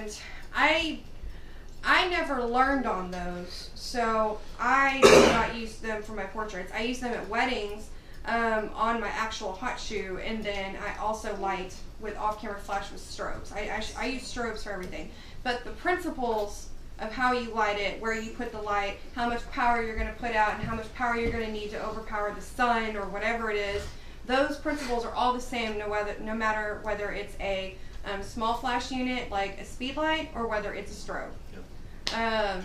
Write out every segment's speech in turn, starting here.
and I never learned on those, so I do not use them for my portraits. I use them at weddings on my actual hot shoe, and then I also light with off-camera flash with strobes. I use strobes for everything, but the principles of how you light it, where you put the light, how much power you're going to put out, and how much power you're going to need to overpower the sun or whatever it is, those principles are all the same no matter whether it's a small flash unit like a speed light or whether it's a strobe. Yep.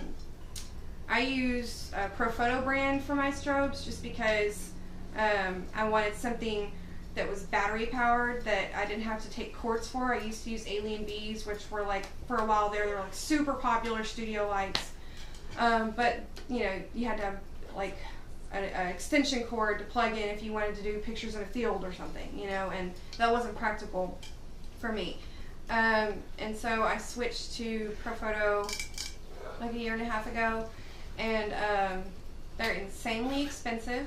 I use a Profoto brand for my strobes just because I wanted something that was battery powered that I didn't have to take quartz for. I used to use Alien Bees, which were like, for a while there, they were like super popular studio lights. But you know, you had to have like an extension cord to plug in if you wanted to do pictures in a field or something, you know, and that wasn't practical for me. And so I switched to Profoto like a year and a half ago, and they're insanely expensive,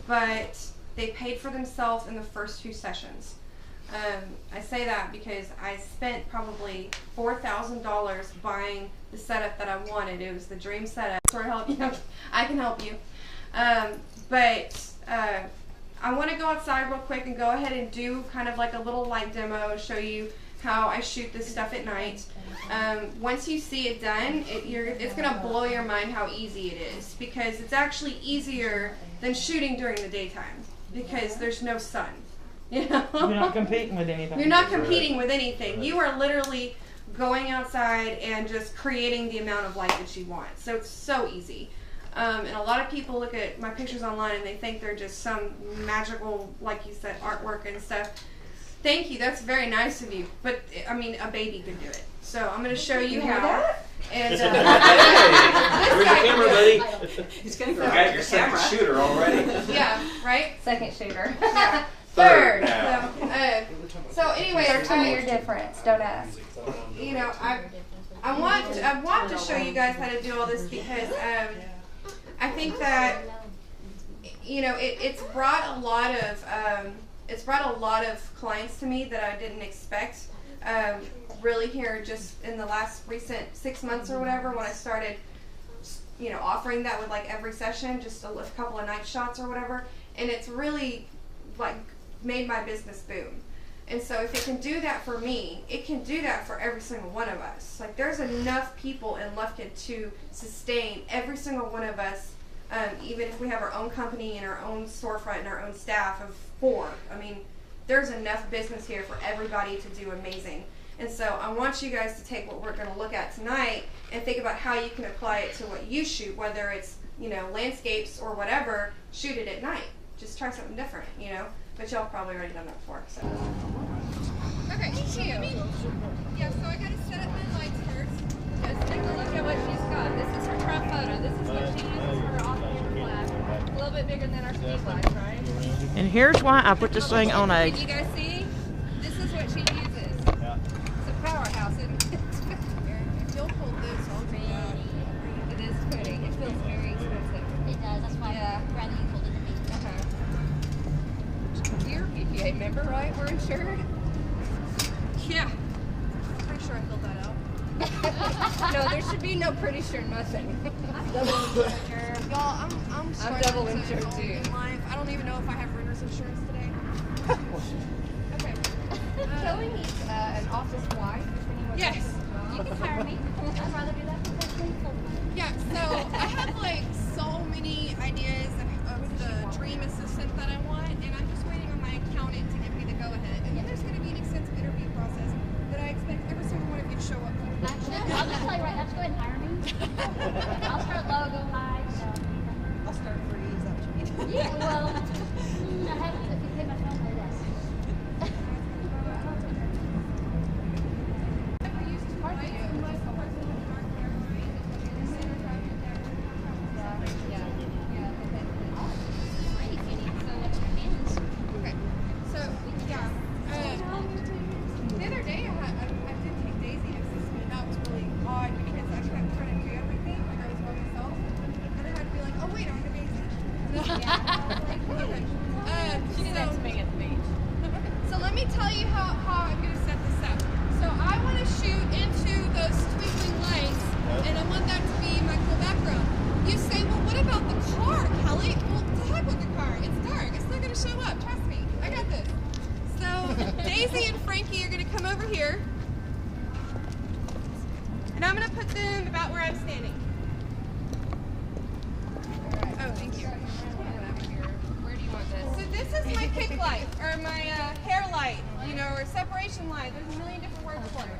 but they paid for themselves in the first 2 sessions. I say that because I spent probably $4,000 buying the setup that I wanted. It was the dream setup. Sort of help you. I can help you. But I want to go outside real quick and go ahead and do kind of like a little light demo, show you how I shoot this stuff at night. Once you see it done, it's going to blow your mind how easy it is, because it's actually easier than shooting during the daytime because there's no sun. You know? You're not competing with anything. You're not competing with anything. You are literally going outside and just creating the amount of light that you want. So it's so easy. And a lot of people look at my pictures online and they think they're just some magical, like you said, artwork and stuff. Thank you, that's very nice of you. But, I mean, a baby could do it. So I'm going to show you how. And, hey, where's the camera, buddy? He's going to go got your second shooter already. Yeah, right? Second shooter. Yeah. Third. So anyway, There's 2-year difference. Don't ask. You know, I want to show you guys how to do all this because I think that, you know, it's brought a lot of clients to me that I didn't expect. Really here just in the last recent 6 months or whatever, when I started, you know, offering that with like every session, just a couple of night shots or whatever, and it's really like made my business boom. And so if it can do that for me, it can do that for every single one of us. Like there's enough people in Lufkin to sustain every single one of us, even if we have our own company and our own storefront and our own staff of 4. I mean, there's enough business here for everybody to do amazing. And so I want you guys to take what we're going to look at tonight and think about how you can apply it to what you shoot, whether it's, you know, landscapes or whatever. Shoot it at night. Just try something different, you know. But y'all probably already done that before. So. Okay, so yeah, so I got to set up my lights first. Just take a look at what she's got. This is her Profoto. This is what she uses for her off-camera flash. A little bit bigger than our speed lights, right? And here's why I put this thing on a... Can you guys see? This is what she uses. It's a powerhouse, isn't it? If you'll hold this, I'll do that. It is pretty. It feels very expensive. It does. That's why I'd rather you hold it than me. You're a PPA member, right? We're insured? Yeah. Pretty sure I filled that out. No, there should be no pretty sure nothing. Y'all, I'm double insured too. In life. I don't even know if I have renter's insurance today. Okay. Kellie needs an office wife. Yes. You can hire me. I'd rather do that professionally. Yeah, so I have like so many ideas of the dream assistant that I want, and I'm just waiting on my accountant to give me the go-ahead. And then there's going to be an extensive interview process that I expect every single one of you to show up for. Actually, I'll just tell you right now, just go ahead and hire me. I'll start low, go high. So. I'll start free. Is that what you mean? Yeah, well, I have to pay my phone bill, yes. I'm going to put them about where I'm standing. Oh, thank you. Where do you want this? So this is my kick light, or my hair light, you know, or separation light. There's a million different words for it.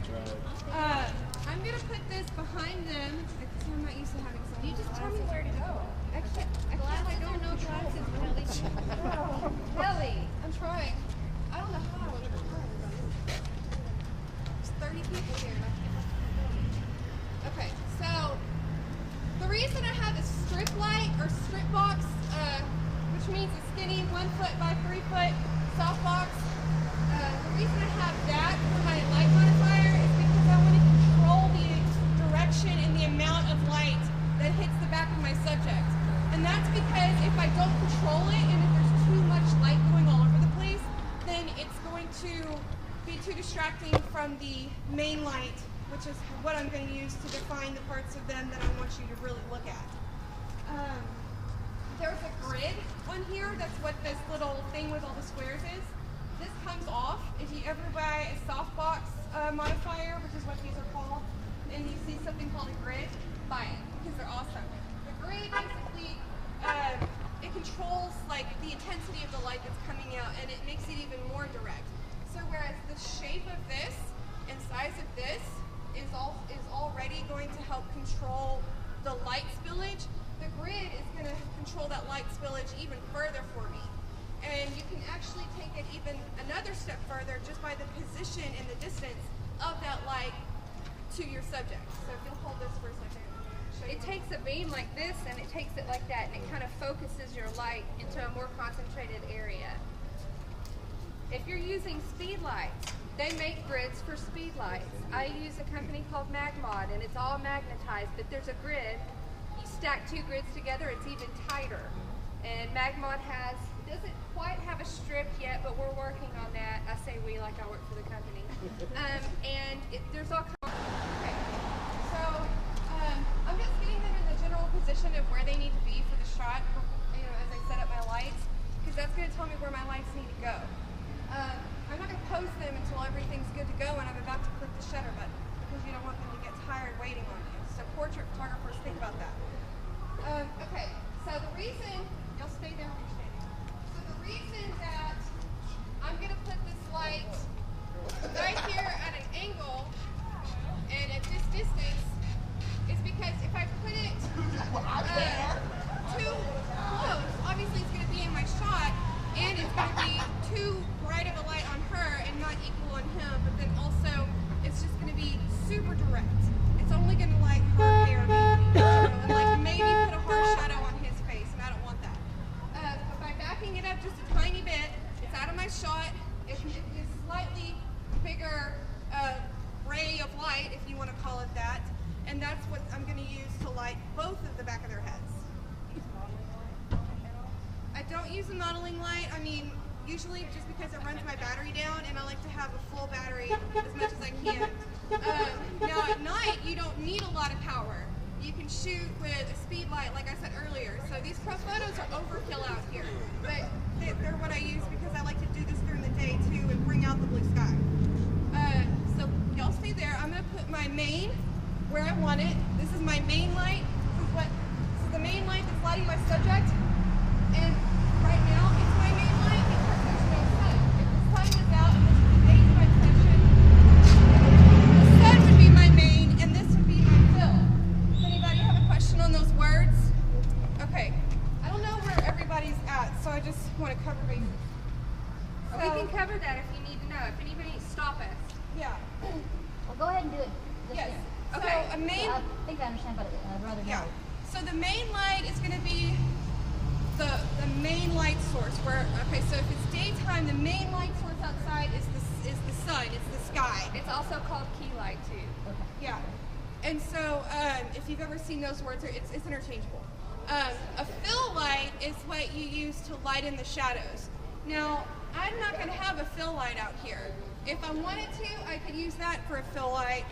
I'm going to put this behind them, because I'm not used to having something. You just tell me where to go. I don't know glasses, Kellie. Kellie. I'm trying. I don't know how. There's 30 people here. Okay, so the reason I have a strip light or strip box, which means a skinny 1 foot by 3 foot soft box, the reason I have that for my light modifier is because I want to control the direction and the amount of light that hits the back of my subject. And that's because if I don't control it and if there's too much light going all over the place, then it's going to be too distracting from the main light, which is what I'm going to use to define the parts of them that I want you to really look at. There's a grid on here. That's what this little thing with all the squares is. This comes off if you ever buy a softbox modifier, which is what these are called, and you see something called a grid, buy it because they're awesome. The grid basically it controls like the intensity of the light that's coming out, and it makes it even more direct. So whereas the shape of this and size of this is already going to help control the light spillage, the grid is going to control that light spillage even further for me. And you can actually take it even another step further just by the position and the distance of that light to your subject. So if you'll hold this for a second. It takes a beam like this and it takes it like that, and it kind of focuses your light into a more concentrated area. If you're using speed lights, they make grids for speed lights. I use a company called Magmod, and it's all magnetized, but there's a grid. You stack 2 grids together, it's even tighter. And Magmod doesn't quite have a strip yet, but we're working on that. I say we like I work for the company. There's all kinds. Okay, so I'm just getting them in the general position of where they need to be for the shot, you know, as I set up my lights, because that's going to tell me where my lights need to go. I'm not going to post them until everything's good to go and I'm about to click the shutter button, because you don't want them to get tired waiting on you. So portrait photographers, think about that. Okay, so the reason, you'll stay there when you're standing. So the reason that I'm going to put this light right here at an angle and at this distance is because if I put it too close, obviously it's going to be in my shot, and it's going to be too bright of a light on her and not equal on him, but then also it's just going to be super direct. It's only going to light her hair maybe, and like maybe put a harsh shadow on his face, and I don't want that. But by backing it up just a tiny bit, it's out of my shot. It is slightly bigger ray of light, if you want to call it that, and that's what I'm going to use to light both of the back of their heads. I don't use a modeling light. I mean, usually just because it runs my battery down, and I like to have a full battery as much as I can. Now at night, you don't need a lot of power. You can shoot with a speed light, like I said earlier. So these pro photos are overkill out here, but they're what I use because I like to do this during the day too and bring out the blue sky. So y'all stay there. I'm gonna put my main where I want it. This is my main light. This is the main light that's lighting my subject. And right now, it's my main light because there's no sun. If the sun was out and this was the daytime session, the sun would be my main and this would be my fill. Does anybody have a question on those words? Okay. I don't know where everybody's at, so I just want to cover bases. We can cover that if you need to know. If anybody, stop us. Yeah. Well, go ahead and do it. Yes. Okay. So a main. I think I understand, but I'd rather Yeah. know. So the main light is going to be the main light source. So if it's daytime, the main light source outside is the sun. It's the sky. It's also called key light too. Okay. Yeah. And so if you've ever seen those words, it's interchangeable. A fill light is what you use to light in the shadows. Now, I'm not going to have a fill light out here. If I wanted to, I could use that for a fill light,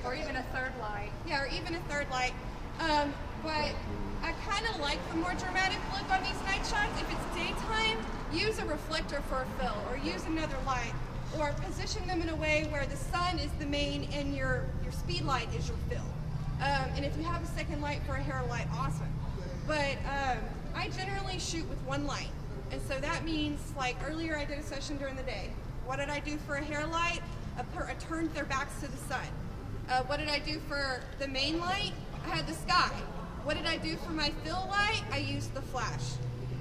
Or even a third light. or even a third light. But I kind of like the more dramatic look on these night shots. If it's daytime, use a reflector for a fill, or use another light, or position them in a way where the sun is the main and your speed light is your fill. And if you have a second light for a hair light, awesome. But I generally shoot with one light. And so that means, like earlier I did a session during the day. What did I do for a hair light? I turned their backs to the sun. What did I do for the main light? I had the sky. What did I do for my fill light? I used the flash.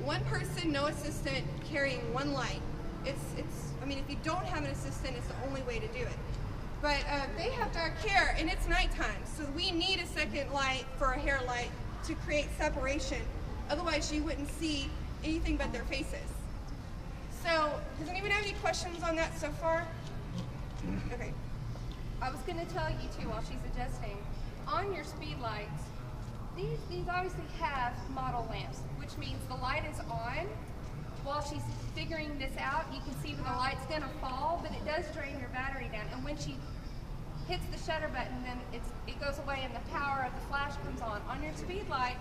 One person, no assistant, carrying one light. I mean, if you don't have an assistant, it's the only way to do it. But they have dark hair, and it's nighttime, so we need a second light for a hair light to create separation. Otherwise, you wouldn't see anything but their faces. So, does anyone have any questions on that so far? Okay. I was going to tell you too while she's adjusting. On your speed lights, these obviously have model lamps, which means the light is on. While she's figuring this out, you can see where the light's going to fall, but it does drain your battery down. And when she hits the shutter button, then it goes away and the power of the flash comes on. On your speed light,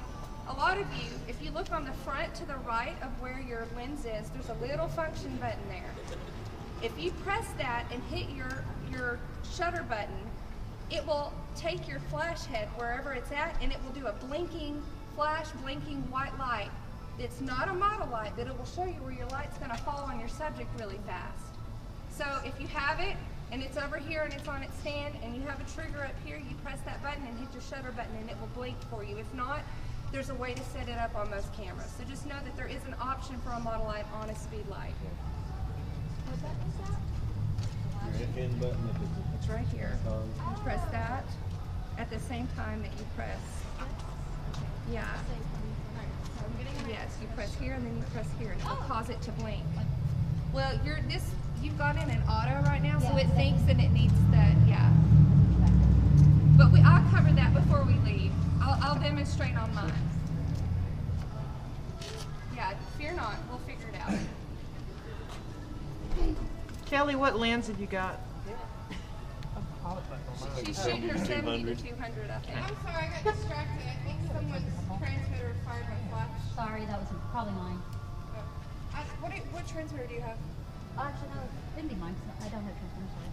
a lot of you, if you look on the front to the right of where your lens is, there's a little function button there. If you press that and hit your shutter button, it will take your flash head wherever it's at, and it will do a blinking white light. It's not a model light, but it will show you where your light's going to fall on your subject really fast. So if you have it, and it's over here and it's on its stand, and you have a trigger up here, you press that button and hit your shutter button and it will blink for you. If not, there's a way to set it up on most cameras. So just know that there is an option for a model light on a speed light. What button is that? End button. It's right here. You press that at the same time that you press. Yeah. Yes, you press here and then you press here, and it'll cause it to blink. Well, you've got in an auto right now, so it thinks that it needs that. Yeah. But I'll cover that before we leave. I'll demonstrate on mine. Yeah, fear not. We'll figure it out. Kelly, what lens have you got? She's shooting her 70 to 200, I think. I'm sorry, I got distracted. I think someone's transmitter fired my flash. Sorry, that was probably mine. What transmitter do you have? Actually, no, it didn't be mine. So I don't have transmitter.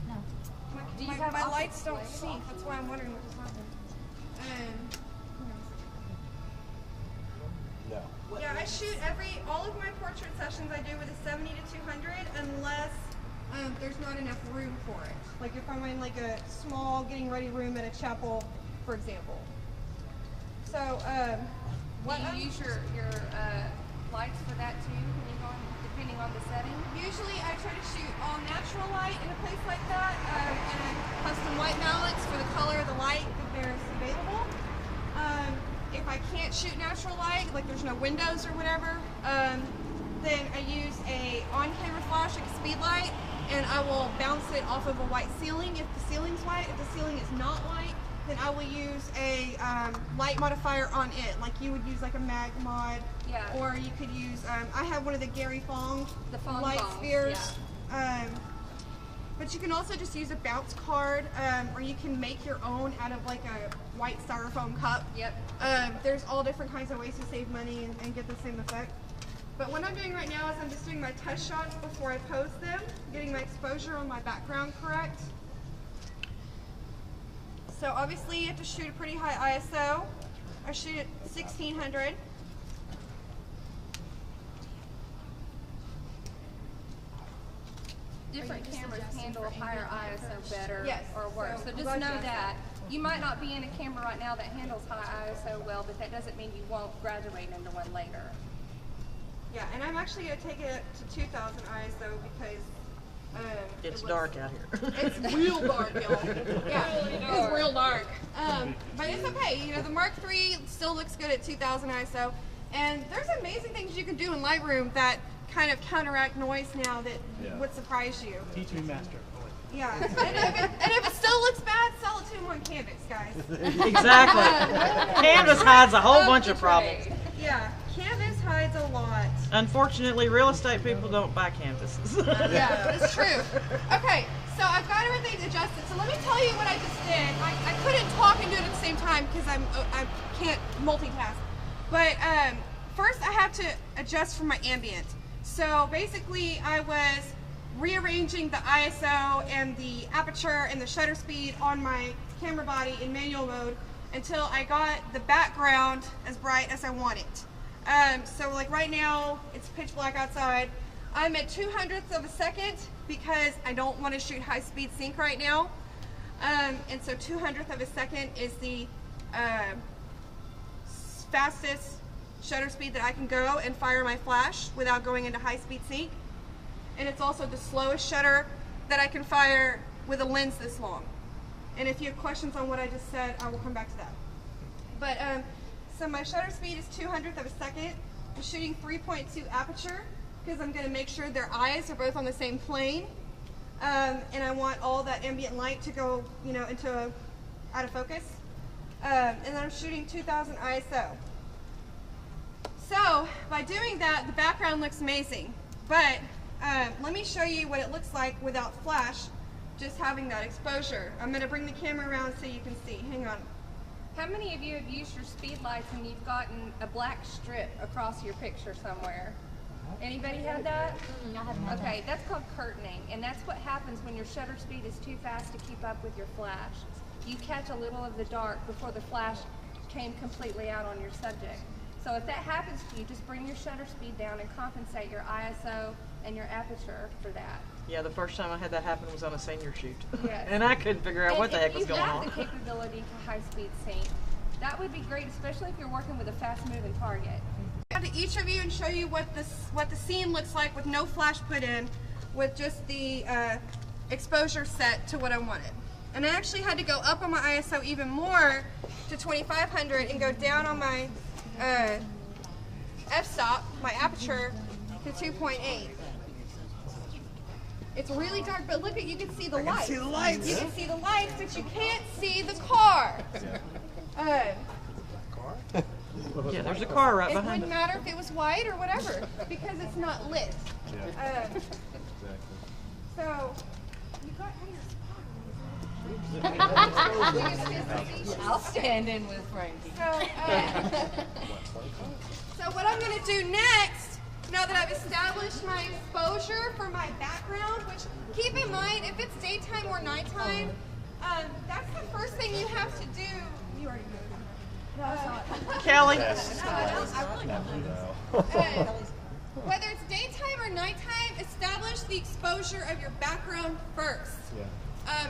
No. My lights don't sync. That's why I'm wondering what just happened. No. Yeah, I shoot all of my portrait sessions I do with a 70 to 200 unless there's not enough room for it. Like if I'm in like a small getting ready room at a chapel, for example. So, Do you use your lights for that too, when you go on, depending on the setting? usually I try to shoot all natural light in a place like that, and custom white balance for the color of the light that there's available. If I can't shoot natural light, like there's no windows or whatever, then I use a on-camera flash, like a speed light, and I will bounce it off of a white ceiling if the ceiling's white. If the ceiling is not white, then I will use a light modifier on it, like you would use like a mag mod, or you could use, I have one of the Gary Fong light spheres, but you can also just use a bounce card, or you can make your own out of like a white styrofoam cup. There's all different kinds of ways to save money and get the same effect. But what I'm doing right now is I'm just doing my test shots before I pose them, getting my exposure on my background correct. So obviously you have to shoot a pretty high ISO. I shoot at 1600. Different cameras handle a higher ISO better or worse. So just know that. You might not be in a camera right now that handles high ISO well, but that doesn't mean you won't graduate into one later. Yeah, and I'm actually going to take it to 2000 ISO because It's dark out here. it's real dark, y'all. Yeah, it's real dark. But it's okay. You know, the Mark III still looks good at 2000 ISO. And there's amazing things you can do in Lightroom that kind of counteract noise now that would surprise you. Teach me, master. Yeah, and if it still looks bad, sell it to them on Canvas, guys. Exactly. Canvas hides a whole bunch of problems. Yeah, Canvas hides a lot. Unfortunately, real estate people don't buy canvases. Yeah, it's true. Okay, so I've got everything adjusted. So let me tell you what I just did. I couldn't talk and do it at the same time because I can't multitask. But first I have to adjust for my ambient. So basically I was rearranging the ISO and the aperture and the shutter speed on my camera body in manual mode until I got the background as bright as I want it. So like right now, it's pitch black outside. I'm at 2/100ths of a second because I don't want to shoot high speed sync right now. And so 2/100th of a second is the fastest shutter speed that I can go and fire my flash without going into high speed sync. And it's also the slowest shutter that I can fire with a lens this long. And if you have questions on what I just said, I will come back to that. But so my shutter speed is 2/100th of a second. I'm shooting 3.2 aperture because I'm going to make sure their eyes are both on the same plane. And I want all that ambient light to go, you know, into out of focus. And then I'm shooting 2000 ISO. So by doing that, the background looks amazing. But let me show you what it looks like without flash, just having that exposure. I'm going to bring the camera around so you can see. Hang on. How many of you have used your speed lights and you've gotten a black strip across your picture somewhere? Anybody had that? I haven't had Okay, that's called curtaining, and that's what happens when your shutter speed is too fast to keep up with your flash. You catch a little of the dark before the flash came completely out on your subject. So if that happens to you, just bring your shutter speed down and compensate your ISO and your aperture for that. Yeah, the first time I had that happen was on a senior shoot. Yes. And I couldn't figure out what the heck was going If you on. have the capability to high-speed sync, that would be great, especially if you're working with a fast-moving target. To each of you and show you what the scene looks like with no flash put in, with just the exposure set to what I wanted. And I actually had to go up on my ISO even more to 2500 and go down on my f-stop, my aperture, to 2.8. It's really dark, but look at, you can see the lights. You can see the lights, but you can't see the car. Yeah, there's a car right It behind wouldn't us. matter if it was white or whatever, because it's not lit. So, you got I'll stand in with Frankie. So what I'm going to do next, now that I've established my exposure for my background, which keep in mind, if it's daytime or nighttime, that's the first thing you have to do. You already know. Kelly. Whether it's daytime or nighttime, establish the exposure of your background first.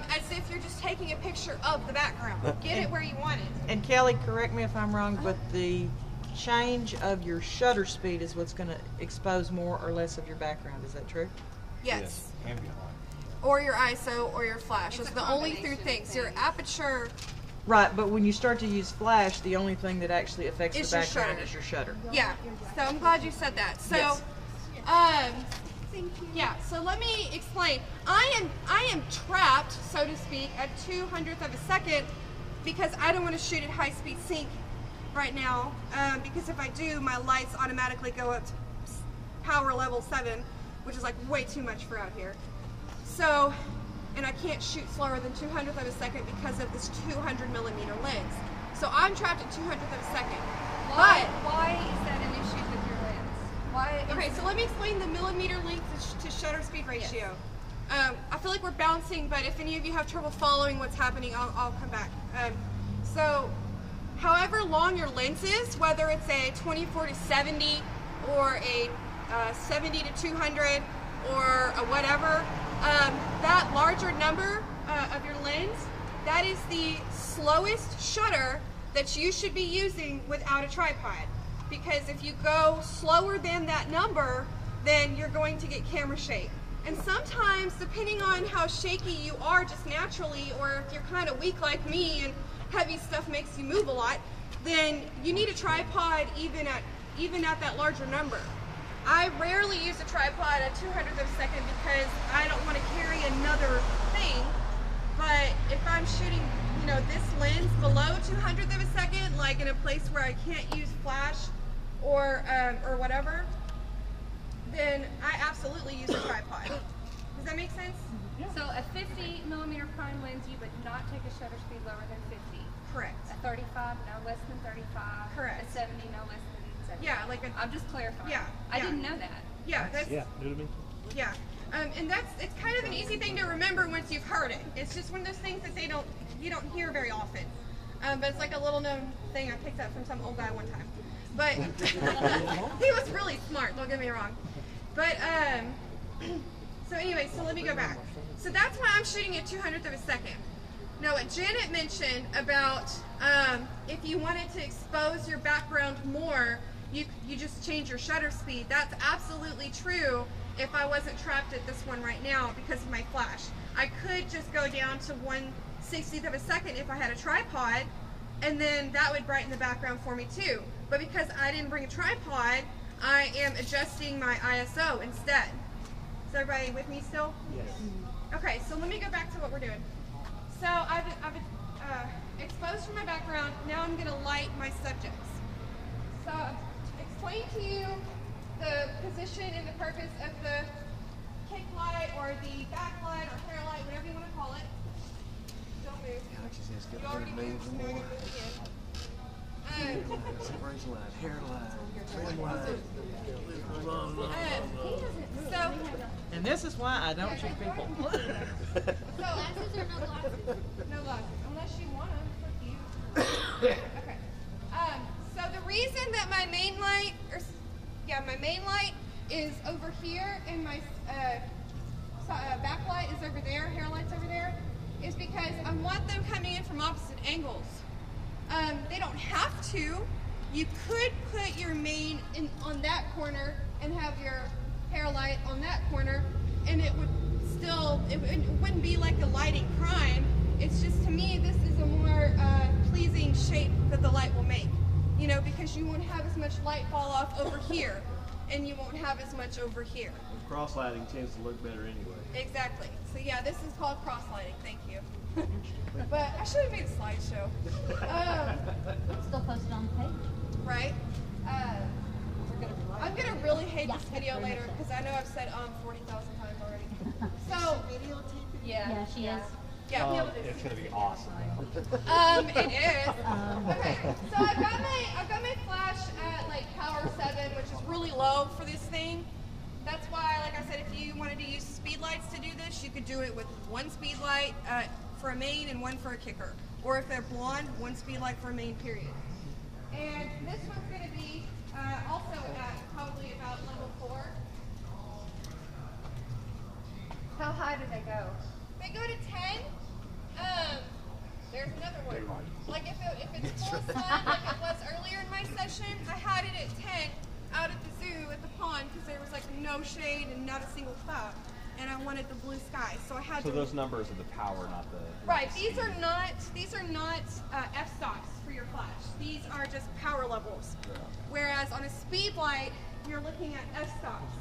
As if you're just taking a picture of the background. Get it where you want it. And Kelly, correct me if I'm wrong, but the change of your shutter speed is what's going to expose more or less of your background. Is that true? Yes. Ambient light. Or your ISO or your flash. Those It's are a the only three combination of things. Your things. aperture Right, but when you start to use flash, the only thing that actually affects It's the your background shutter. is your shutter. Yeah, so I'm glad you said that. So, Yes. yeah, so let me explain. I am trapped, so to speak, at 2/100th of a second because I don't want to shoot at high speed sync right now, because if I do, my lights automatically go up to power level 7, which is like way too much for out here. So, and I can't shoot slower than 2/100th of a second because of this 200mm lens. So I'm trapped at 2/100th of a second. Why is that an issue with your lens? Why? Okay, so let me explain the millimeter length to shutter speed ratio. I feel like we're bouncing, but if any of you have trouble following what's happening, I'll come back. So, however long your lens is, whether it's a 24-70 or a 70-200 or a whatever, that larger number of your lens, that is the slowest shutter that you should be using without a tripod. Because if you go slower than that number, then you're going to get camera shake. And sometimes, depending on how shaky you are just naturally, or if you're kind of weak like me and heavy stuff makes you move a lot, then you need a tripod even at that larger number. I rarely use a tripod at 200th of a second because I don't want to carry another thing. But if I'm shooting, you know, this lens below 200th of a second, like in a place where I can't use flash or whatever, then I absolutely use a tripod. Does that make sense? So a 50mm prime lens, you would not take a shutter speed lower than 50. Correct. A 35, no less than 35. Correct. A 70, no less than 70. Yeah, like a, I'm just clarifying. Yeah, I yeah. didn't know that. yeah, that's, Yeah, new to me. yeah. And it's kind of an easy thing to remember once you've heard it. It's just one of those things that you don't hear very often. But it's like a little known thing I picked up from some old guy one time. But he was really smart, don't get me wrong. But so anyway, so let me go back. So that's why I'm shooting at 200th of a second. Now what Janet mentioned about if you wanted to expose your background more, you just change your shutter speed. That's absolutely true if I wasn't trapped at this one right now because of my flash. I could just go down to 1/60th of a second if I had a tripod, and then that would brighten the background for me too. But because I didn't bring a tripod, I am adjusting my ISO instead. Is everybody with me still? Yes. Okay, so let me go back to what we're doing. So I've exposed from my background. Now I'm going to light my subjects. So I've explained to you the position and the purpose of the kick light or the backlight or hair light, whatever you want to call it. Don't move. You already moved, so now you're going to move again. So And this is why I don't shoot people. Glasses or no glasses? no glasses, unless you want them. Fuck you. Okay. So the reason that my main light, is over here and my backlight is over there, hair light's over there, is because I want them coming in from opposite angles. They don't have to. You could put your main on that corner and have your hair light on that corner, and it would still, it wouldn't be like a lighting crime. It's just, to me, this is a more pleasing shape that the light will make. You know, because you won't have as much light fall off over here, and you won't have as much over here. Cross lighting tends to look better anyway. Exactly. So yeah, this is called cross lighting. Thank you. But I should have made a slideshow. Still posted on the page. Right? I'm gonna really hate this video later because I know I've said 40,000 times already. So Yeah, she is. yeah, It's going to be awesome. it is. Okay, so I've got my flash at like power 7, which is really low for this thing. That's why, like I said, if you wanted to use speed lights to do this, you could do it with one speed light for a main and one for a kicker. Or if they're blonde, one speed light for a main, period. And this one's going to be also at probably about level 4. How high do they go? They go to 10. There's another one. Like if it's full sun, like it was earlier in my session, I had it at 10 out at the zoo at the pond because there was like no shade and not a single cloud, and I wanted the blue sky, so I had So to. those numbers are the power, not the. Right. These are not f-stops for your flash. These are just power levels. Yeah. Whereas on a speed light, you're looking at f-stops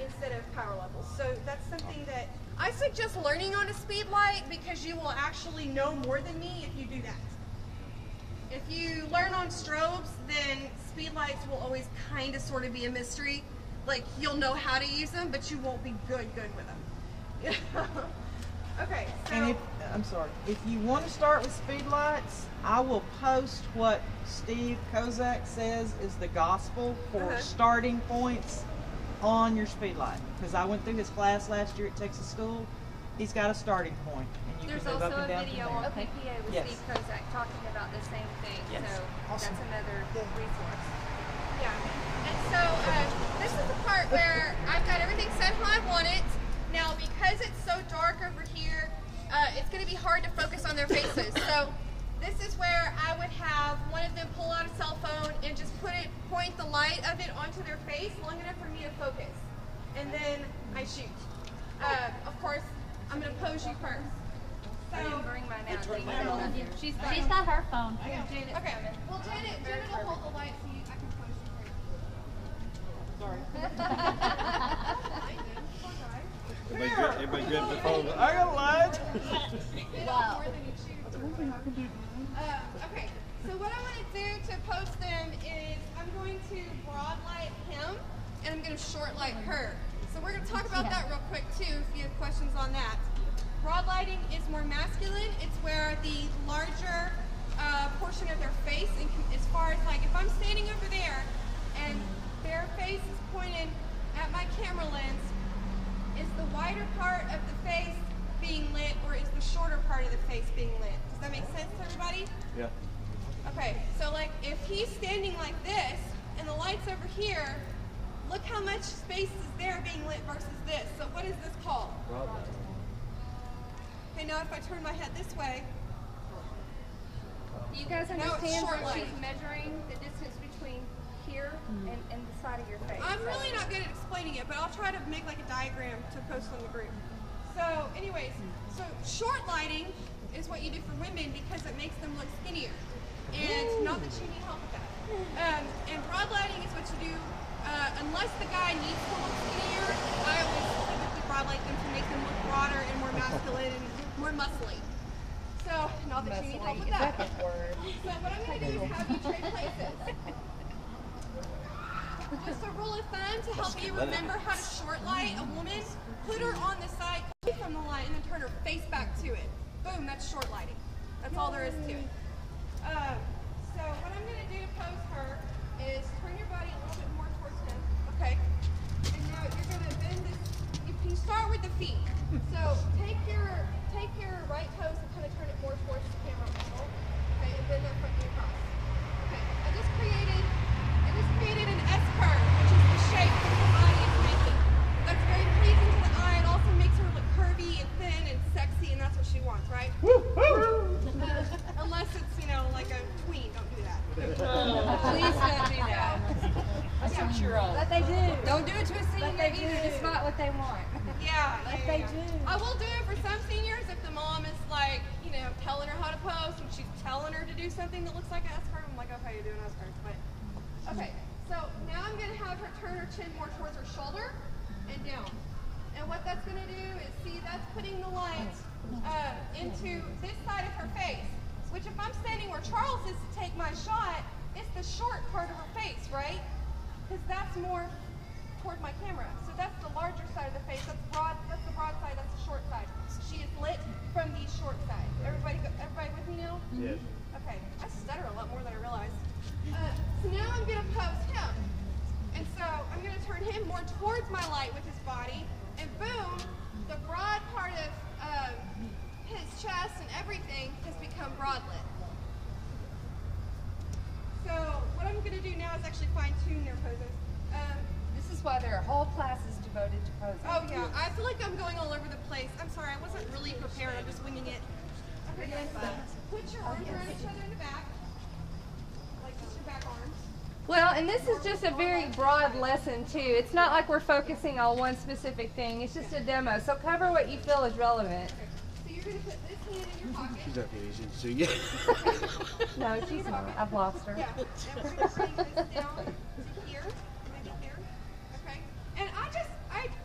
instead of power levels. So that's something that I suggest learning on a speed light because you will actually know more than me if you do that. If you learn on strobes, then speed lights will always kind of sort of be a mystery. Like you'll know how to use them, but you won't be good with them. Okay, so And I'm sorry, if you want to start with speed lights, I will post what Steve Kozak says is the gospel for starting points on your speed light. Because I went through his class last year at Texas School. He's got a starting point, and you There's can move also up and a down video from on there. PPA with Yes. Steve Kozak talking about the same thing. Yes. So Awesome. that's another resource. yeah, and so this is the part where I've got everything set how I want it. Now, because it's so dark over here, it's going to be hard to focus on their faces. So this is where I would have one of them pull out a cell phone and just point the light of it onto their face long enough for me to focus. And then I shoot. Of course, I'm going to pose you first. So, I didn't bring mine out. She's got her phone. okay, well Janet will hold the light so I can pose you first. Sorry. Everybody good with the phone? I got a light. Wow. Okay, so what I want to do to post them is I'm going to broad light him and I'm going to short light her. So we're going to talk about that real quick too if you have questions on that. Broad lighting is more masculine. It's where the larger portion of their face, and as far as like if I'm standing over there and their face is pointed at my camera lens, is the wider part of the face being lit or is the shorter part of the face being lit? Does that make sense to everybody? Yeah. Okay, so like if he's standing like this and the light's over here, look how much space is there being lit versus this. So what is this called? Broad light. Okay, now if I turn my head this way, Do you guys No, it's understand short that light. she's measuring the distance between here and the side of your face? I'm really not good at explaining it, but I'll try to make like a diagram to post on the group. So anyways, so short lighting is what you do for women because it makes them look skinnier. And not that you need help with that. And broad lighting is what you do unless the guy needs to look skinnier. I always typically broad light them to make them look broader and more masculine and more muscly. So, not that you need help with that. So what I'm going to do is have you trade places. Just a rule of thumb to help you remember how to short light a woman, put her on the side away from the light and then turn her face back to it. Boom, that's short lighting. That's all there is to it. So what I'm going to do to pose her is turn your body a little bit more towards him. Okay. And now you're going to bend this. You start with the feet. So take your right toes and kind of turn it more towards the camera angle. Okay, and bend that front knee across. Okay, I just created an S curve, which is the shape that the body is making. That's very pleasing to the eye. It also makes her look curvy and thin and sexy, and that's what she wants, right? Unless it's, like a tween. Don't do that. Please don't do that. A 6-year-old. But they do. Don't do it to a senior either. It's not what they want. Yeah, They do. I will do it for some seniors if the mom is like, telling her how to pose and she's telling her to do something that looks like an S curve. I'm like, okay, you're doing an S curve. But okay, so now I'm gonna have her turn her chin more towards her shoulder and down. And what that's gonna do is that's putting the light into this side of her face. Which if I'm standing where Charles is to take my shot, it's the short part of her face, right? Because that's more toward my camera. So that's the larger side of the face. That's the broad side, that's the short side. She is lit from the short side. Everybody with me now? Yes. Okay. I stutter a lot more than I realized. So now I'm going to pose him. And so I'm going to turn him more towards my light with his body. And boom, the broad part of his chest and everything has become broad lit. So what I'm going to do now is actually fine tune their poses. This is why there are whole classes devoted to posing. Oh yeah, I feel like I'm going all over the place. I'm sorry, I wasn't really prepared. I'm just winging it. Okay, guys, put your arms around each other in the back, like just your back arms. Well, and this is just a very broad lesson too. It's not like we're focusing on one specific thing. It's just a demo. So cover what you feel is relevant. So you're going to put this hand in your pocket. She's not Asian, so yeah. No, she's not. I've lost her. Yeah, and we're going to bring this down to here, maybe here. Okay, and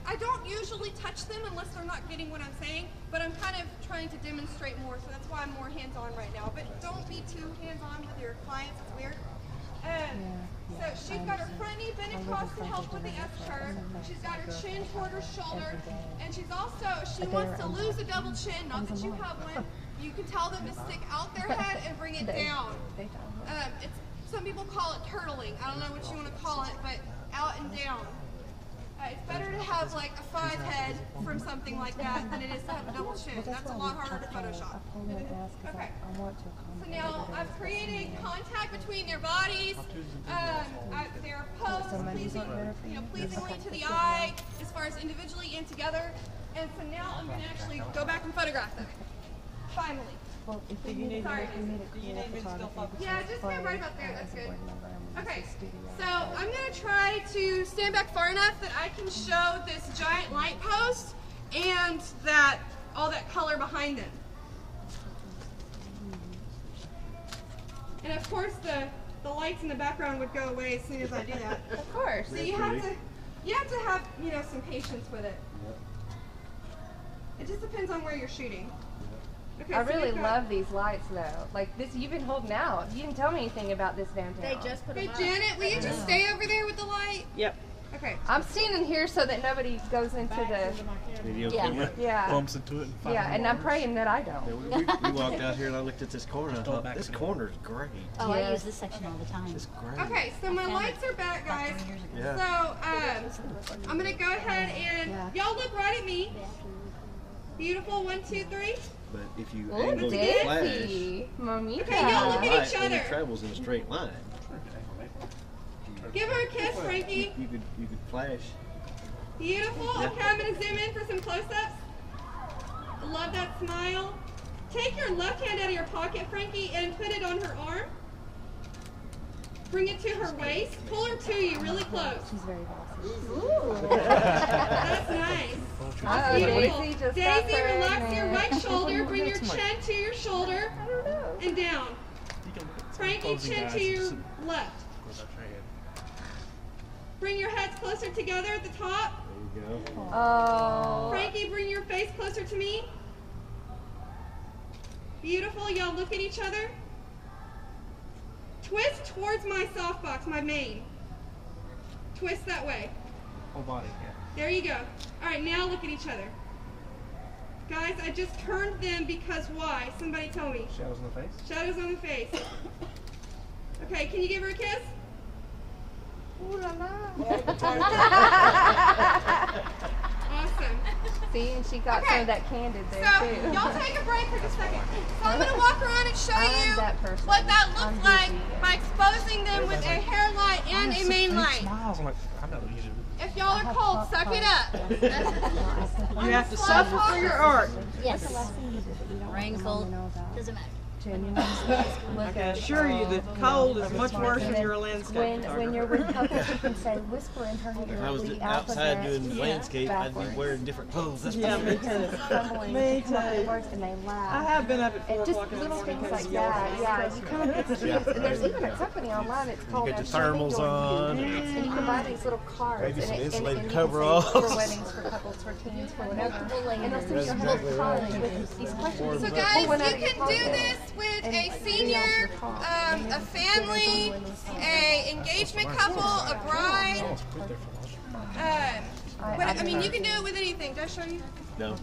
I don't usually touch them unless they're not getting what I'm saying, but I'm kind of trying to demonstrate more, so that's why I'm more hands-on right now. But don't be too hands-on with your clients, it's weird. So she's got her front knee bent across to help with the S curve. She's got her chin toward her shoulder, and she wants to lose a double chin, not that you have one. You can tell them to stick out their head and bring it down. Some people call it turtling. I don't know what you want to call it, but out and down. It's better to have like a 5 head from something like that than it is to have a double chin. That's a lot harder to Photoshop. Okay. So now I've created contact between their bodies. They're posed pleasingly to the eye, as far as individually and together. And so now I'm going to actually go back and photograph them. Finally. Well, do you need me to still focus? Yeah, just stand right about there. That's good. Okay, so I'm going to try to stand back far enough that I can show this giant light post and all that color behind them. And of course the lights in the background would go away as soon as I do that. Of course. So you have to have some patience with it. It just depends on where you're shooting. Okay, I really love these lights though. Like this, you've been holding out. You didn't tell me anything about this downtown. They just put them Hey up. Janet, will you just stay over there with the light? Yep. Okay. I'm standing here so that nobody goes into the Video yeah, camera yeah, bumps into it. And yeah, and I'm praying that I don't. We walked out here and I looked at this corner and I thought, this corner's great. Oh, I Yes. use this section all the time. It's great. Okay, so my lights are back, guys. Yeah. So I'm gonna go ahead and y'all look right at me. Beautiful, 1, 2, 3. But if you Ooh, angle the Dizzy. flash, mamita. Okay, y'all look at each When other. it travels in a straight line. Give her a kiss, Frankie. You could flash. Beautiful. Okay, I'm going to zoom in for some close-ups. Love that smile. Take your left hand out of your pocket, Frankie, and put it on her arm. Bring it to her waist. Pull her to you really close. She's very bossy. Ooh. That's nice. That's beautiful. Daisy, relax your right shoulder. Bring your chin to your shoulder and down. Frankie, chin to your left. Bring your heads closer together at the top. There you go. Oh. Frankie, bring your face closer to me. Beautiful. Y'all look at each other. Twist towards my softbox, my mane. Twist that way. Whole body, yeah. There you go. All right, now look at each other. Guys, I just turned them because why? Somebody tell me. Shadows on the face? Shadows on the face. Okay, can you give her a kiss? Ooh la la. Awesome. See, and she got some of that candid there too. Y'all take a break for just a second. So I'm going to walk around and show you that person. what that looks I'm like busy. by exposing them with a hairline and a main light. Smiles. I'm like, I know you do. If y'all are cold, suck it up. You have to suffer for your art. Yes. Rain, cold, doesn't matter. I can assure you that cold is much worse when you're a landscape When photographer. you're with couples, you can say, whisper in her If I ear, was the outside alphabet doing landscape, I'd be backwards. wearing different clothes. That's Yeah, me Because too. it's stumbling Me to come up with too. words and they laugh. I have been up at 4 And just o'clock in the little morning things because like of yellow that. face. Yeah, you come up with these and there's even a company online. It's called get your Show Me thermals Your on. You. And you can buy these little cards. Maybe some and insulated you can coveralls. say for weddings, for couples, for teens, for whatever. And they'll send you a whole card with these questions. So guys, you can do this with a senior, a family, a engagement couple, a bride. I mean, you can do it with anything. Did I show you? No.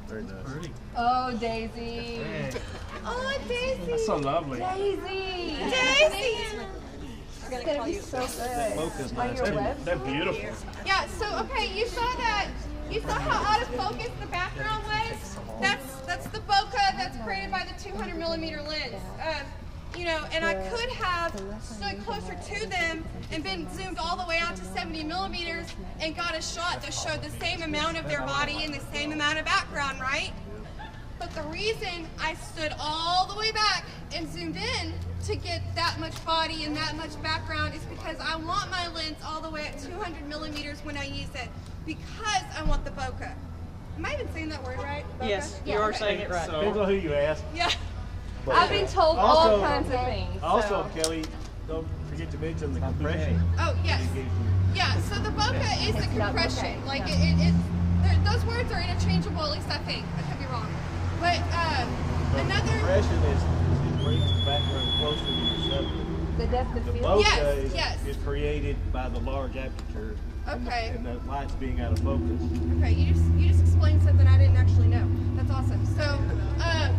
Very nice. Oh, Daisy. Oh, Daisy. That's so lovely. Daisy. Daisy. It's going to be so good. Focus On nice your too. website. They're beautiful. Yeah, so okay, you saw that. You saw how out of focus the background was? That's the bokeh that's created by the 200mm lens. You know, and I could have stood closer to them and been zoomed all the way out to 70mm and got a shot that showed the same amount of their body and the same amount of background, right? But the reason I stood all the way back and zoomed in to get that much body and that much background is because I want my lens all the way at 200mm when I use it, because I want the bokeh. Am I even saying that word right? Bokeh? Yes, you Yeah, are okay. saying it right. Depends on who you ask. Yeah. But, I've been told all kinds of things. Also, so. Kelly, don't forget to mention the compression. Oh, yes. Yeah, so the bokeh is the compression. Like, those words are interchangeable, at least I think. I could be wrong. But another... Compression is it brings the background closer to your subject. The depth of The field. bokeh is created by the large aperture Okay. and the lights being out of focus. Okay, you just explained something I didn't actually know. That's awesome. So,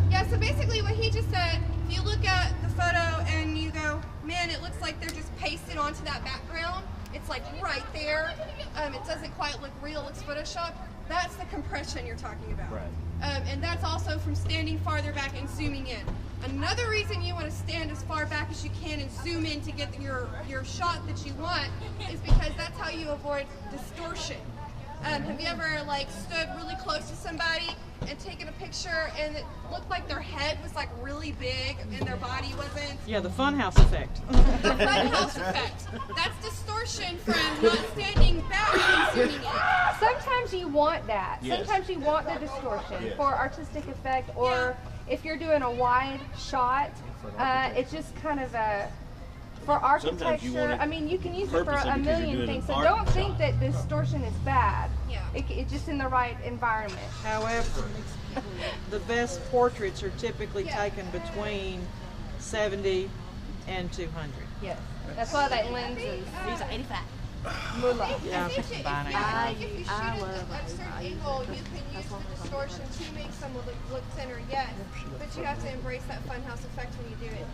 yeah, so basically what he just said, if you look at the photo and you go, man, it looks like they're just pasted onto that background. It's like right there. It doesn't quite look real, it looks Photoshop. That's the compression you're talking about. Right. And that's also from standing farther back and zooming in. Another reason you want to stand as far back as you can and zoom in to get your shot that you want is because that's how you avoid distortion. Have you ever like stood really close to somebody and taken a picture and it looked like their head was like really big and their body wasn't? Yeah, the funhouse effect. The funhouse effect. That's distortion from not standing back and zooming in. Sometimes you want that. Yes. Sometimes you want the distortion Yes. for artistic effect, or if you're doing a wide shot, it's just kind of a for Sometimes you want architecture. it I mean, you can use it for purposely a because you're million doing things. an So art don't think shot. that distortion is bad. Yeah. It's just in the right environment. However, the best portraits are typically Yeah. taken between 70 and 200. Yes. That's why that lens is These are 85. moolah. Yeah. I think if you I shoot love it at a certain angle, you can use the distortion to make someone look thinner, yes. But you have to embrace that funhouse effect when you do it.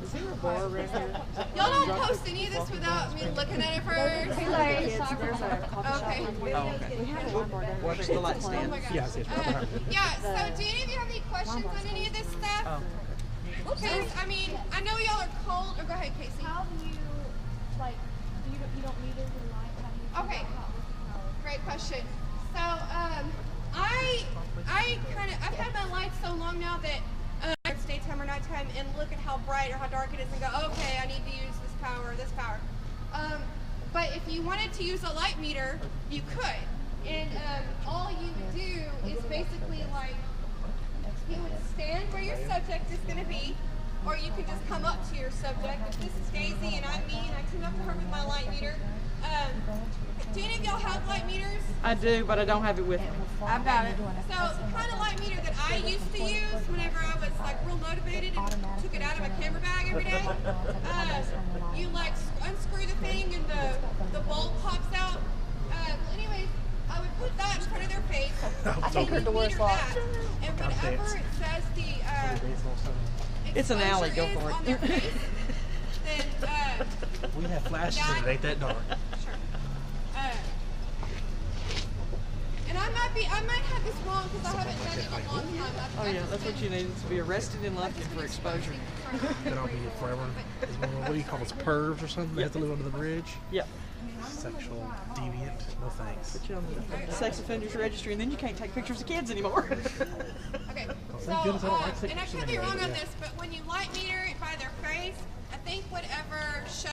Is there a bar around here? Y'all don't post any of this without me looking at it first. Too late. There's a coffee Okay. shop. We had one more down Watch the light Oh stand. my gosh. Yeah, I see it. Yeah, so do any of you have any questions? questions on any of this stuff? Because, I mean, I know y'all are cold. Or go ahead, Casey. How do you, like, you don't need it in light? How do you Okay. figure out how- Great question. So, I've had my lights so long now that it's daytime or nighttime and look at how bright or how dark it is and go, okay, I need to use this power or this power. But if you wanted to use a light meter, you could. And all you would do is basically like, you would stand where your subject is going to be, or you could just come up to your subject. If this is Daisy and I'm me and I come up to her with my light meter. Do any of y'all have light meters? I do, but I don't have it with me. I've got it. So the kind of light meter that I used to use whenever I was like real motivated and took it out of my camera bag every day, you like unscrew the thing and the bulb pops out. Anyways, I would put that in front of their face. I think her door's locked. And whenever it says the It's an alley, go exposure for is it. on their face, then We have flashes and it ain't that dark. sure. And I might have this wrong because I haven't done it in a long time. Oh yeah, that's what you need, is to be arrested in Lufkin for exposure. Then I'll be forever. What do you call those pervs or something? They have to live under the bridge. Yep. Sexual deviant. No thanks. Put you on the sex offenders registry, and then you can't take pictures of kids anymore. Okay, so, thank goodness I don't like and I pictures could be wrong anyway, on yeah. this, but when you light meter it by their face, I think whatever shows